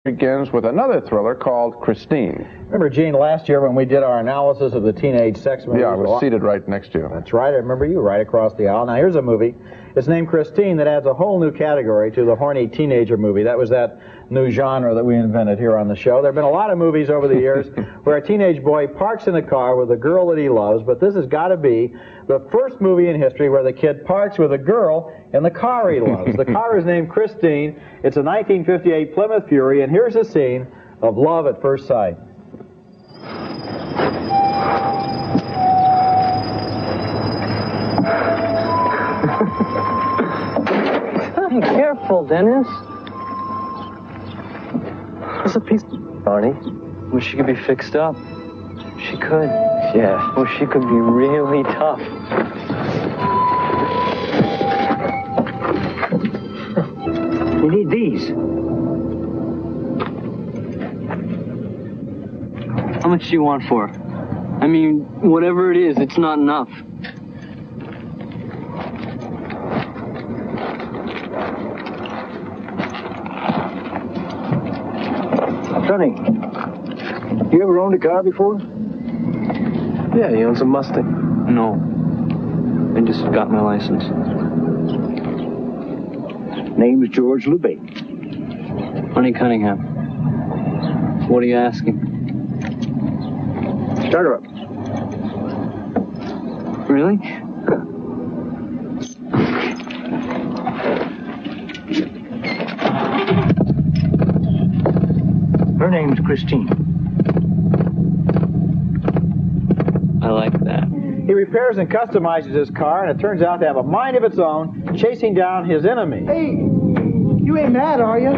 begins with another thriller called Christine. Remember, Gene, last year when we did our analysis of the teenage sex movies? Yeah, I was seated right next to you. That's right. I remember you right across the aisle. Now, here's a movie. It's named Christine that adds a whole new category to the horny teenager movie. That was that new genre that we invented here on the show. There have been a lot of movies over the years where a teenage boy parks in a car with a girl that he loves, but this has got to be the first movie in history where the kid parks with a girl in the car he loves. The car is named Christine. It's a 1958 Plymouth Fury, and here's a scene of love at first sight. Be careful, Dennis. What's a piece of Barney? Well, she could be fixed up. She could. Yeah. Well, she could be really tough. We need these. How much do you want for her? I mean, whatever it is, it's not enough. Sonny, you ever owned a car before? Yeah, he owns a Mustang. No. I just got my license. Name's George LeBay. Honey Cunningham. What are you asking? Start her up. Really? Her name's Christine. I like that. He repairs and customizes his car, and it turns out to have a mind of its own, chasing down his enemy. Hey, you ain't mad, are you?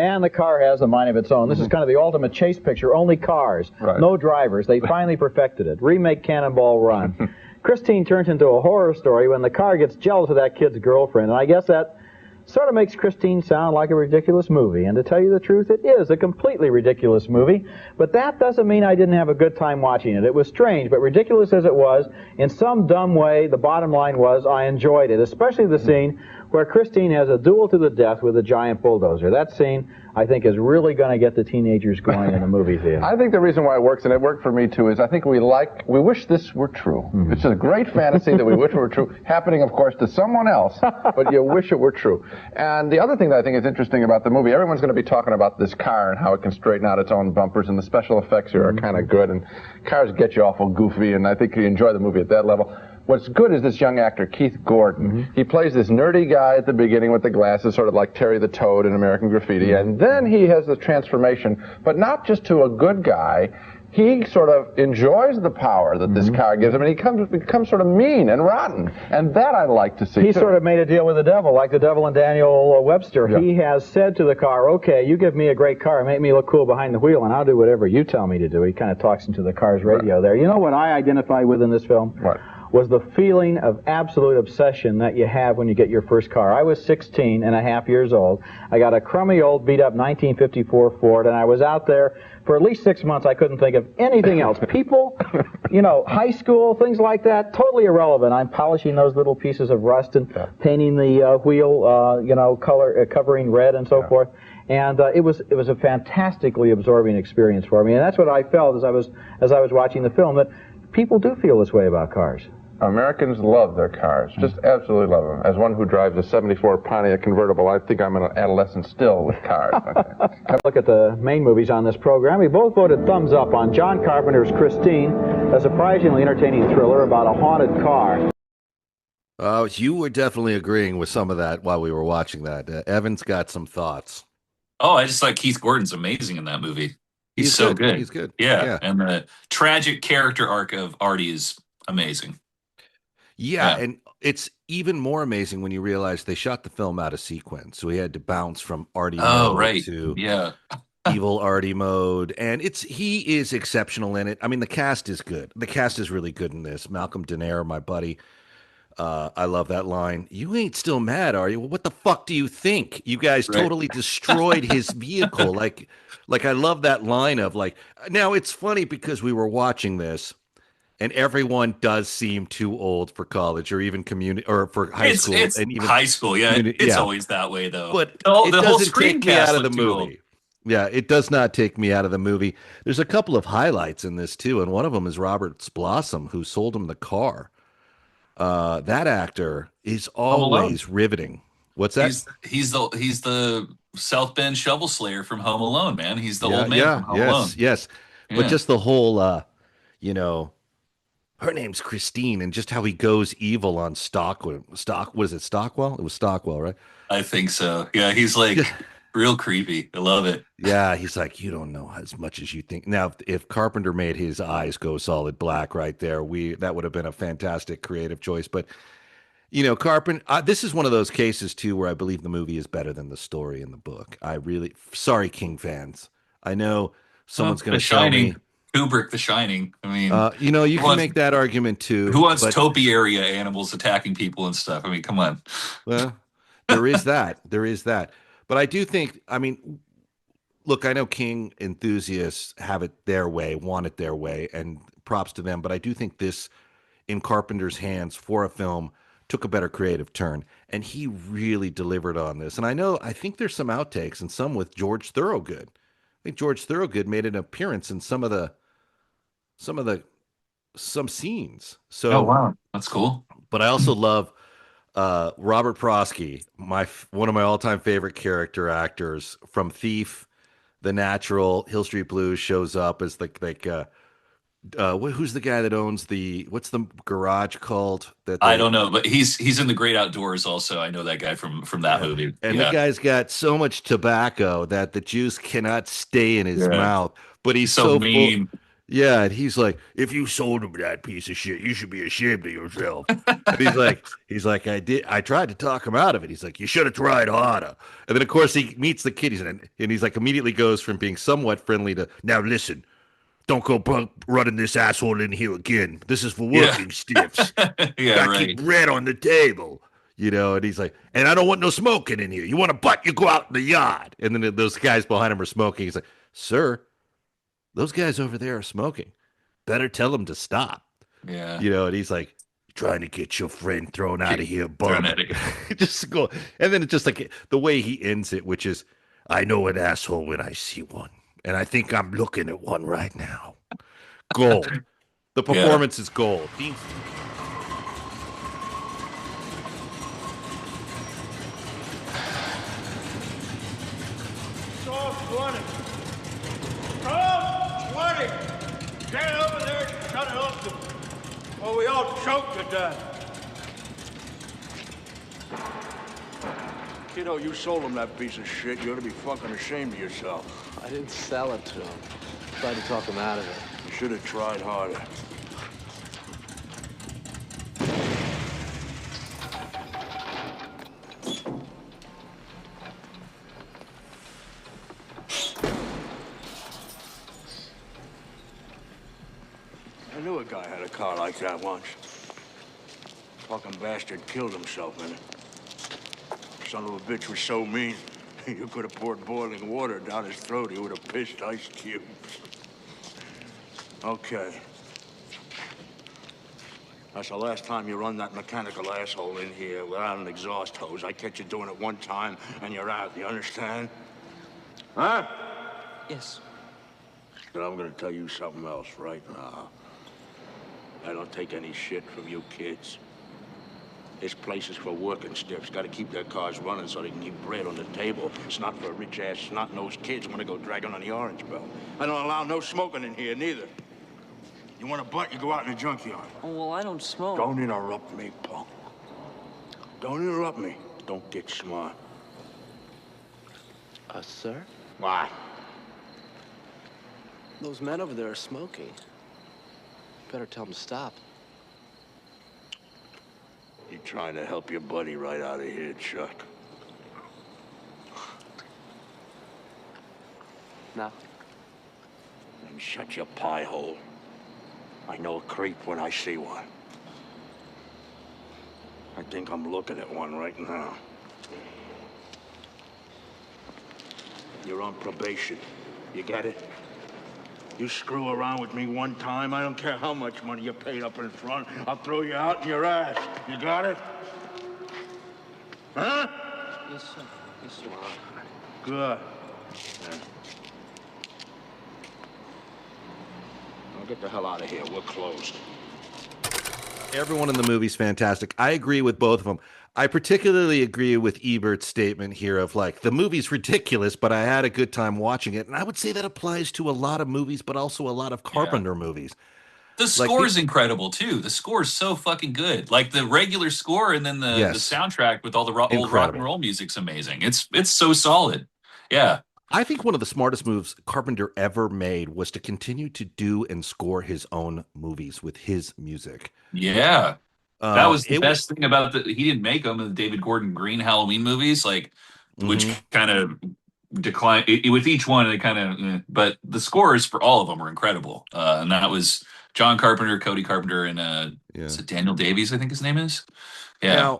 And the car has a mind of its own. This is kind of the ultimate chase picture. Only cars, right. No drivers. They finally perfected it. Remake Cannonball Run. Christine turns into a horror story when the car gets jealous of that kid's girlfriend. And I guess that sort of makes Christine sound like a ridiculous movie. And to tell you the truth, it is a completely ridiculous movie. But that doesn't mean I didn't have a good time watching it. It was strange, but ridiculous as it was, in some dumb way, the bottom line was I enjoyed it, especially the scene where Christine has a duel to the death with a giant bulldozer. That scene, I think, is really going to get the teenagers going in the movie theater. I think the reason why it works, and it worked for me too, is I think we wish this were true. Mm-hmm. It's a great fantasy that we wish were true, happening, of course, to someone else, but you wish it were true. And the other thing that I think is interesting about the movie, everyone's going to be talking about this car and how it can straighten out its own bumpers, and the special effects here are kind of good, and cars get you awful goofy, and I think you enjoy the movie at that level. What's good is this young actor, Keith Gordon. Mm-hmm. He plays this nerdy guy at the beginning with the glasses, sort of like Terry the Toad in American Graffiti, and then he has the transformation, but not just to a good guy. He sort of enjoys the power that this car gives him, and he becomes sort of mean and rotten, and that I like to see, He sort of made a deal with the devil, like the devil and Daniel Webster. Yeah. He has said to the car, okay, you give me a great car, make me look cool behind the wheel, and I'll do whatever you tell me to do. He kind of talks into the car's radio there. You know what I identify with in this film? What? Was the feeling of absolute obsession that you have when you get your first car. I was 16 and a half years old. I got a crummy old beat-up 1954 Ford, and I was out there for at least 6 months. I couldn't think of anything else. People, you know, high school, things like that, totally irrelevant. I'm polishing those little pieces of rust and painting the wheel, you know, covering red and so forth. And it was a fantastically absorbing experience for me. And that's what I felt as I was watching the film, that people do feel this way about cars. Americans love their cars, just absolutely love them. As one who drives a 74 Pontiac convertible, I think I'm an adolescent still with cars. Have a look at the main movies on this program. We both voted thumbs up on John Carpenter's Christine, a surprisingly entertaining thriller about a haunted car. You were definitely agreeing with some of that while we were watching that. Evan's got some thoughts. Oh, I just thought Keith Gordon's amazing in that movie. He's so good. He's good. Yeah, and the tragic character arc of Artie is amazing. Yeah, and it's even more amazing when you realize they shot the film out of sequence. So he had to bounce from arty Oh, mode right. to Yeah. evil arty mode, and he is exceptional in it. I mean, the cast is good. The cast is really good in this. Malcolm Danare, my buddy. I love that line. You ain't still mad, are you? Well, what the fuck do you think? You guys Right. totally destroyed his vehicle. Like I love that line of like. Now it's funny because we were watching this, and everyone does seem too old for college or even community or for high school, It's and even high school. Yeah. community. It's Yeah, always that way, though. but it The whole doesn't take me out screencast of the looked too old. movie. Yeah, it does not take me out of the movie. There's a couple of highlights in this too, and one of them is Robert Blossom, who sold him the car. That actor is Home Alone. always riveting. What's that? He's the South Bend shovel slayer from Home Alone, man. He's the old man from Home Alone. Yes. But Yeah. just the whole, you know, her name's Christine, and just how he goes evil on was it Stockwell? It was Stockwell, right? I think so. Yeah, he's like real creepy. I love it. Yeah, he's like, you don't know as much as you think. Now, if Carpenter made his eyes go solid black right there, that would have been a fantastic creative choice. But you know, Carpenter, this is one of those cases too where I believe the movie is better than the story in the book. Sorry, King fans. I know someone's going The to tell me. Shining, Kubrick, The Shining. I mean, You know, you who can wants- make that argument too. who wants but, topiary animals attacking people and stuff? I mean, come on. Well, there is that. There is that. But I do think, I mean, look, I know King enthusiasts have it their way, want it their way, and props to them. But I do think this, in Carpenter's hands for a film, took a better creative turn. And he really delivered on this. And I think there's some outtakes and some with George Thorogood. I think George Thorogood made an appearance in some scenes. So, Oh wow, that's cool. but I also love Robert Prosky, one of my all-time favorite character actors from Thief, The Natural, Hill Street Blues, shows up as who's the guy that owns what's the garage called? I don't know, but he's in The Great Outdoors also. I know that guy from that movie. And yeah. the guy's got so much tobacco that the juice cannot stay in his mouth, but he's so mean. Yeah, and he's like, if you sold him that piece of shit, you should be ashamed of yourself. And he's like, I tried to talk him out of it. He's like, you should have tried harder. And then of course he meets the kid, and he's like, immediately goes from being somewhat friendly to, now listen, don't go running this asshole in here again. This is for working stiffs. Yeah, right. Keep bread on the table. You know, and he's like, and I don't want no smoking in here. You want a butt, you go out in the yard. And then those guys behind him are smoking. He's like, sir, those guys over there are smoking. Better tell them to stop. Yeah. You know, and he's like, trying to get your friend thrown out of here, bum. Just go. And then it's just like the way he ends it, which is, I know an asshole when I see one. And I think I'm looking at one right now. Gold. The performance is gold. Get over there and shut it up, or we all choke to death. Kiddo, you sold him that piece of shit. You ought to be fucking ashamed of yourself. I didn't sell it to him. Tried to talk him out of it. You should have tried harder. I knew a guy had a car like that once. Fucking bastard killed himself in it. Son of a bitch was so mean, you could have poured boiling water down his throat. He would have pissed ice cubes. Okay. That's the last time you run that mechanical asshole in here without an exhaust hose. I catch you doing it one time, and you're out. You understand? Huh? Yes. But I'm gonna tell you something else right now. I don't take any shit from you kids. This place is for working stiffs. Got to keep their cars running so they can keep bread on the table. It's not for rich-ass, snot-nosed kids who want to go dragging on the orange belt. I don't allow no smoking in here, neither. You want a butt, you go out in the junkyard. Oh, well, I don't smoke. Don't interrupt me, punk. Don't interrupt me. Don't get smart. Sir? Why? Those men over there are smoking. Better tell them to stop. You're trying to help your buddy right out of here, Chuck. No. Then shut your pie hole. I know a creep when I see one. I think I'm looking at one right now. You're on probation. You get it? You screw around with me one time, I don't care how much money you paid up in front, I'll throw you out in your ass. You got it? Huh? Yes, sir. Yes, sir. Good. Yeah. Now get the hell out of here. We're closed. Everyone in the movie's fantastic. I agree with both of them. I particularly agree with Ebert's statement here of like, the movie's ridiculous, but I had a good time watching it. And I would say that applies to a lot of movies, but also a lot of Carpenter movies. The score is incredible too. The score is so fucking good. Like the regular score and then the soundtrack with all the old rock and roll music's amazing. It's so solid. Yeah. I think one of the smartest moves Carpenter ever made was to continue to do and score his own movies with his music. Yeah. That was the best thing about he didn't make them, the David Gordon Green Halloween movies, like, which kind of declined with each one. They kind of, but the scores for all of them were incredible. And that was John Carpenter, Cody Carpenter, and is it Daniel Davies, I think his name is. Yeah.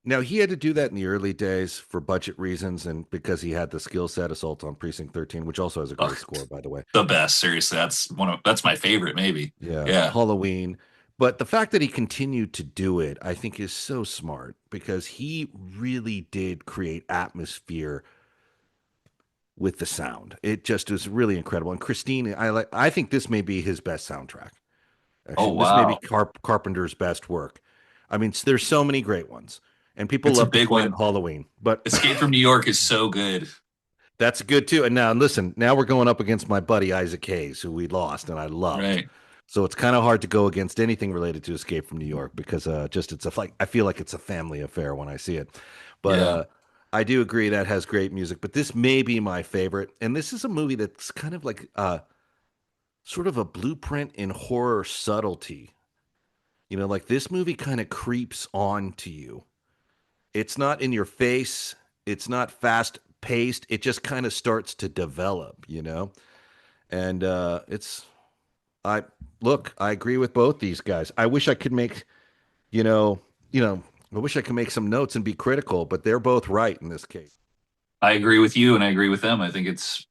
Now he had to do that in the early days for budget reasons and because he had the skill set Assault on Precinct 13, which also has a great score, by the way. The best, seriously. That's my favorite, maybe. Yeah. Halloween. But the fact that he continued to do it, I think, is so smart because he really did create atmosphere with the sound. It just was really incredible. And Christine, I think this may be his best soundtrack. Actually, this may be Carpenter's best work. I mean, there's so many great ones, and people love to play Halloween. But Escape from New York is so good. That's good too. And now, listen, now we're going up against my buddy Isaac Hayes, who we lost, and I loved. Right. So it's kind of hard to go against anything related to Escape from New York because I feel like it's a family affair when I see it. But I do agree that has great music. But this may be my favorite, and this is a movie that's kind of like sort of a blueprint in horror subtlety. You know, like this movie kind of creeps on to you. It's not in your face. It's not fast paced. It just kind of starts to develop, you know, and I agree with both these guys. I wish I could make, I wish I could make some notes and be critical, but they're both right in this case. I agree with you, and I agree with them. I think it's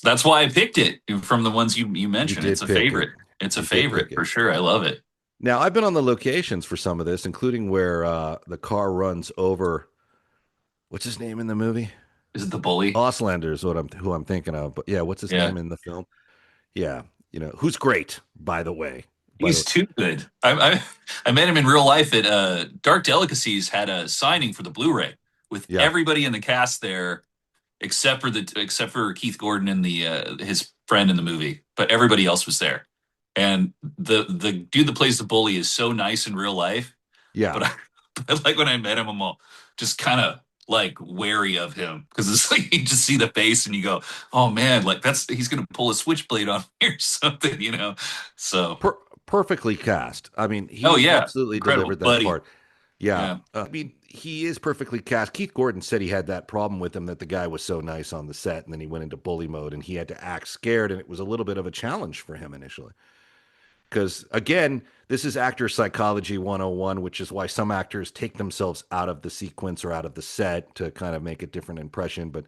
that's why I picked it from the ones you mentioned. It's a favorite. It's a favorite for sure. I love it. Now I've been on the locations for some of this, including where the car runs over. What's his name in the movie? Is it the bully? Auslander is who I'm thinking of. But yeah, what's his name in the film? Yeah. You know, who's great, by the way. He's too good. I met him in real life at Dark Delicacies had a signing for the Blu-ray with everybody in the cast there, except for Keith Gordon and his friend in the movie. But everybody else was there. And the dude that plays the bully is so nice in real life. Yeah. But like when I met him, I'm all just kind of like wary of him because it's like you just see the face and you go, oh man, like he's gonna pull a switchblade on me or something, you know. So perfectly cast. I mean, he absolutely delivered that part. Yeah. I mean, he is perfectly cast. Keith Gordon said he had that problem with him that the guy was so nice on the set, and then he went into bully mode and he had to act scared, and it was a little bit of a challenge for him initially. Because, again, this is actor psychology 101, which is why some actors take themselves out of the sequence or out of the set to kind of make a different impression. But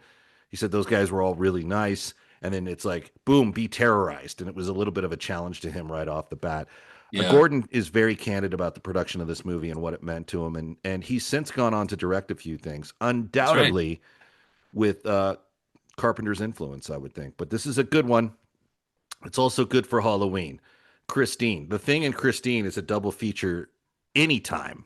he said those guys were all really nice. And then it's like, boom, be terrorized. And it was a little bit of a challenge to him right off the bat. Yeah. Gordon is very candid about the production of this movie and what it meant to him. And he's since gone on to direct a few things, undoubtedly with Carpenter's influence, I would think. But this is a good one. It's also good for Halloween. Christine. The Thing and Christine is a double feature anytime.